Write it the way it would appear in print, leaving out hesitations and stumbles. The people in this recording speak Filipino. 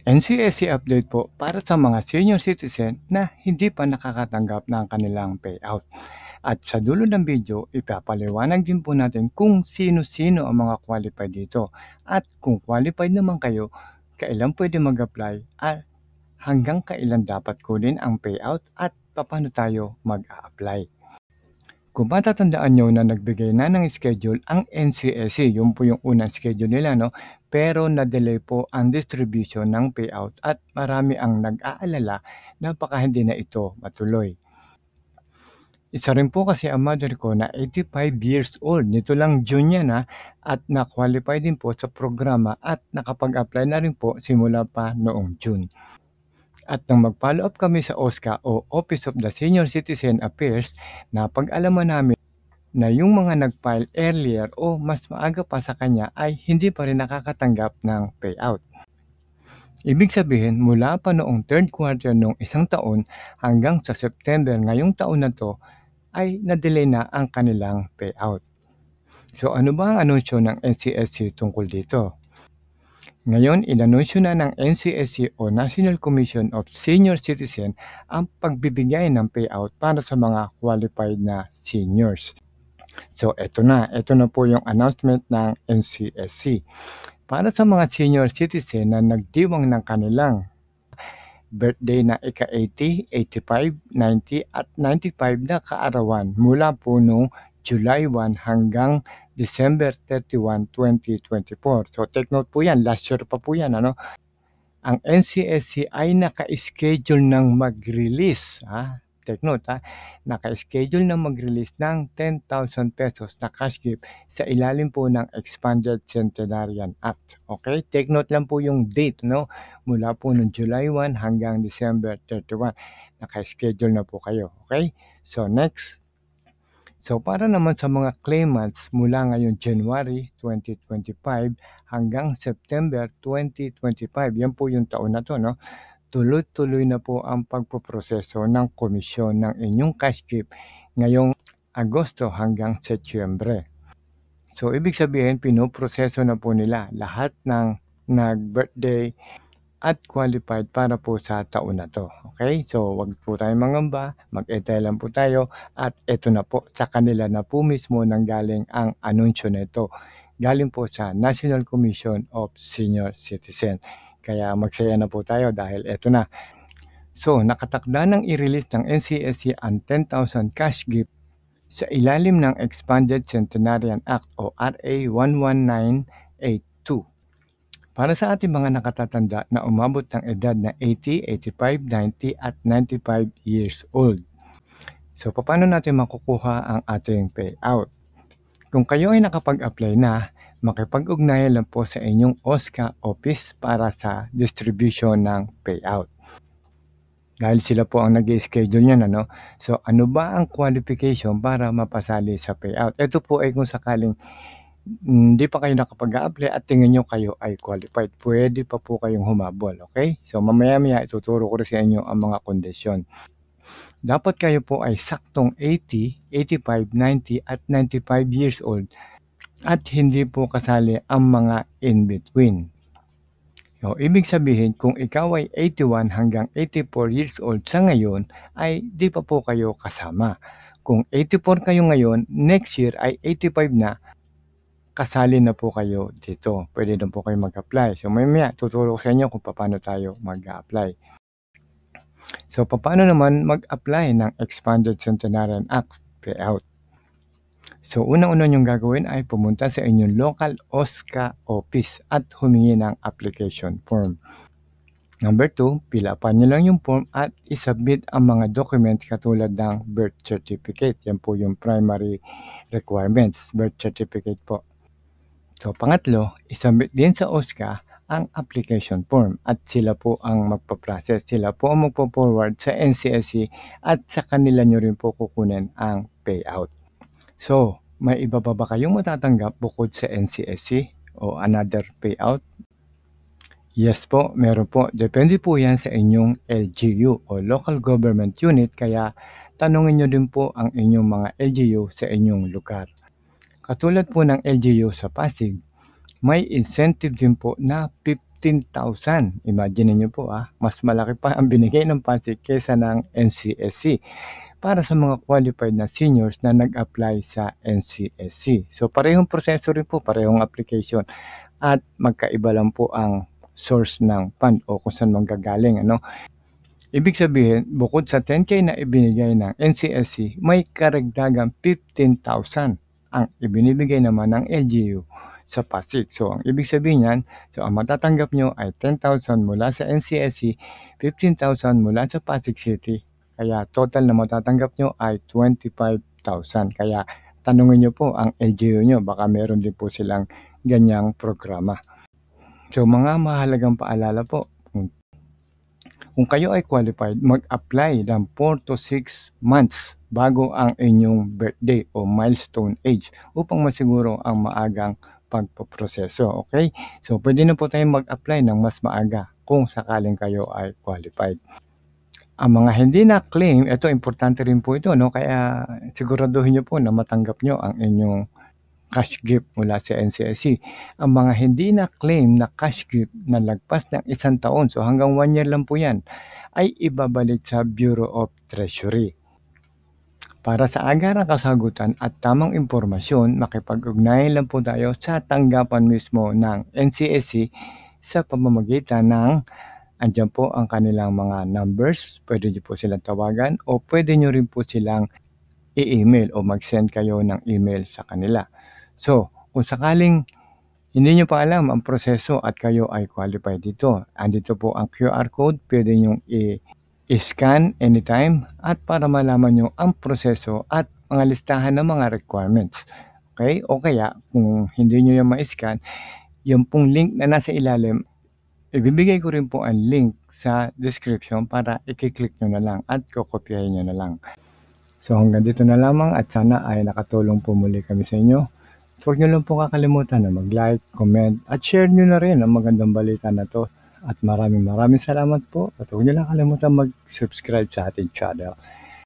NCSC update po para sa mga senior citizen na hindi pa nakakatanggap ng kanilang payout. At sa dulo ng video, ipapaliwanag din po natin kung sino-sino ang mga qualified dito. At kung qualified naman kayo, kailan pwede mag-apply at hanggang kailan dapat kunin ang payout at paano tayo mag-a-apply. Kung matatandaan nyo na nagbigay na ng schedule ang NCSC, yun po yung unang schedule nila, no? Pero na-delay po ang distribution ng payout at marami ang nag-aalala na baka hindi na ito matuloy. Isa rin po kasi ang mother ko na 85 years old. Nito lang June yan at na-qualify din po sa programa at nakapag-apply na rin po simula pa noong June. At nang mag-follow up kami sa OSCA o Office of the Senior Citizen Affairs, napag-alaman namin na yung mga nag-file earlier o mas maaga pa sa kanya ay hindi pa rin nakakatanggap ng payout. Ibig sabihin, mula pa noong third quarter noong isang taon hanggang sa September ngayong taon na to, ay na-delay na ang kanilang payout. So ano ba ang anunsyo ng NCSC tungkol dito? Ngayon, inanunsyo na ng NCSC o National Commission of Senior Citizen ang pagbibigay ng payout para sa mga qualified na seniors. So, ito na po yung announcement ng NCSC. Para sa mga senior citizen na nagdiwang ng kanilang birthday na ika-80, 85, 90 at 95 na kaarawan mula po noong July 1 hanggang December 31, 2024. So take note po yan, last year pa po yan. Ang NCSC ay naka-schedule ng mag-release. Take note, naka-schedule ng mag-release ng 10,000 pesos na cash gift sa ilalim po ng Expanded Centenarian Act. Okay? Take note lang po yung date, mula po noong July 1 hanggang December 31. Naka-schedule na po kayo. Okay? So next. So para naman sa mga claimants mula ngayon January 2025 hanggang September 2025, yan po yung taon na to, tuloy-tuloy na po ang pagpoproseso ng komisyon ng inyong cash gift ngayong Agosto hanggang Setyembre. So ibig sabihin, pinoproseso na po nila lahat ng nag-birthday at qualified para po sa taon na to. Okay? So, wag po tayong mangamba, mag-etay lang po tayo at ito na po, sa kanila na po mismo nanggaling ang anunsyo na ito. Galing po sa National Commission of Senior Citizen. Kaya magsaya na po tayo dahil ito na. So, nakatakda nang i-release ng NCSC ang 10,000 cash gift sa ilalim ng Expanded Centenarian Act o RA 11982. Para sa ating mga nakatatanda na umabot ng edad na 80, 85, 90 at 95 years old. So, paano natin makukuha ang ating payout? Kung kayo ay nakapag-apply na, makipag-ugnayan lang po sa inyong OSCA office para sa distribution ng payout. Dahil sila po ang nag-schedule niyan, So, ano ba ang qualification para mapasali sa payout? Ito po ay kung sakaling hindi pa kayo nakapag-apply at tingin nyo kayo ay qualified, pwede pa po kayong humabol, okay? So mamaya-maya ituturo ko rin sa inyo ang mga kondisyon. Dapat kayo po ay saktong 80, 85, 90 at 95 years old at hindi po kasali ang mga in-between. So, ibig sabihin, kung ikaw ay 81 hanggang 84 years old sa ngayon, ay di pa po kayo kasama. Kung 84 kayo ngayon, next year ay 85 na, kasali na po kayo dito. Pwede na po kayo mag-apply. So, mamaya tuturo ko sa inyo kung paano tayo mag-apply. So, paano naman mag-apply ng Expanded Centenarian Act payout? So, unang-una nyong gagawin ay pumunta sa inyong local OSCA office at humingi ng application form. Number 2, pilapan nyo lang yung form at isubmit ang mga documents katulad ng birth certificate. Yan po yung primary requirements, birth certificate po. So, pangatlo, isubmit din sa OSCA ang application form at sila po ang magpa-process. Sila po ang magpo-forward sa NCSC at sa kanila nyo rin po kukunin ang payout. So, may iba pa ba kayong matatanggap bukod sa NCSC o another payout? Yes po, meron po. Depende po yan sa inyong LGU o Local Government Unit, kaya tanungin nyo din po ang inyong mga LGU sa inyong lugar. Katulad po ng LGU sa Pasig, may incentive din po na 15,000. Imagine niyo po mas malaki pa ang binigay ng Pasig kaysa ng NCSC para sa mga qualified na seniors na nag-apply sa NCSC. So parehong proseso rin po, parehong application at magkaiba lang po ang source ng fund o kung saan manggagaling. Ibig sabihin, bukod sa 10K na ibinigay ng NCSC, may karagdagang 15,000 ang ibinibigay naman ng LGU sa Pasig. So, ang ibig sabihin yan, ang matatanggap nyo ay 10,000 mula sa NCSC, 15,000 mula sa Pasig City. Kaya total na matatanggap nyo ay 25,000. Kaya tanungin nyo po ang LGU nyo, baka meron din po silang ganyang programa. So, mga mahalagang paalala po, kung kayo ay qualified, mag-apply ng 4 to 6 months bago ang inyong birthday o milestone age upang masiguro ang maagang pagpoproseso. Okay? So, pwede na po tayong mag-apply ng mas maaga kung sakaling kayo ay qualified. Ang mga hindi na-claim, ito importante rin po ito, kaya siguraduhin nyo po na matanggap nyo ang inyong cash gift mula sa NCSC. Ang mga hindi na-claim na cash gift na lagpas ng 1 taon, so hanggang 1 year lang po yan, ay ibabalik sa Bureau of Treasury. Para sa agarang kasagutan at tamang impormasyon, makipag-ugnayan lang po tayo sa tanggapan mismo ng NCSC sa pamamagitan ng andyan po ang kanilang mga numbers. Pwede nyo po silang tawagan o pwede nyo rin po silang i-email o mag-send kayo ng email sa kanila. So, kung sakaling hindi nyo pa alam ang proseso at kayo ay qualified dito, andito po ang QR code, pwede nyo i-scan anytime at para malaman nyo ang proseso at mga listahan ng mga requirements. Okay? O kaya, kung hindi nyo yung ma-scan, yung pong link na nasa ilalim, ibibigay ko rin po ang link sa description para i-click nyo na lang at kukopyahin nyo na lang. So hanggang dito na lamang at sana ay nakatulong po muli kami sa inyo. Huwag nyo lang po kakalimutan na mag-like, comment at share nyo na rin ang magandang balita na to. At maraming salamat po at huwag nyo lang kalimutan mag-subscribe sa ating channel.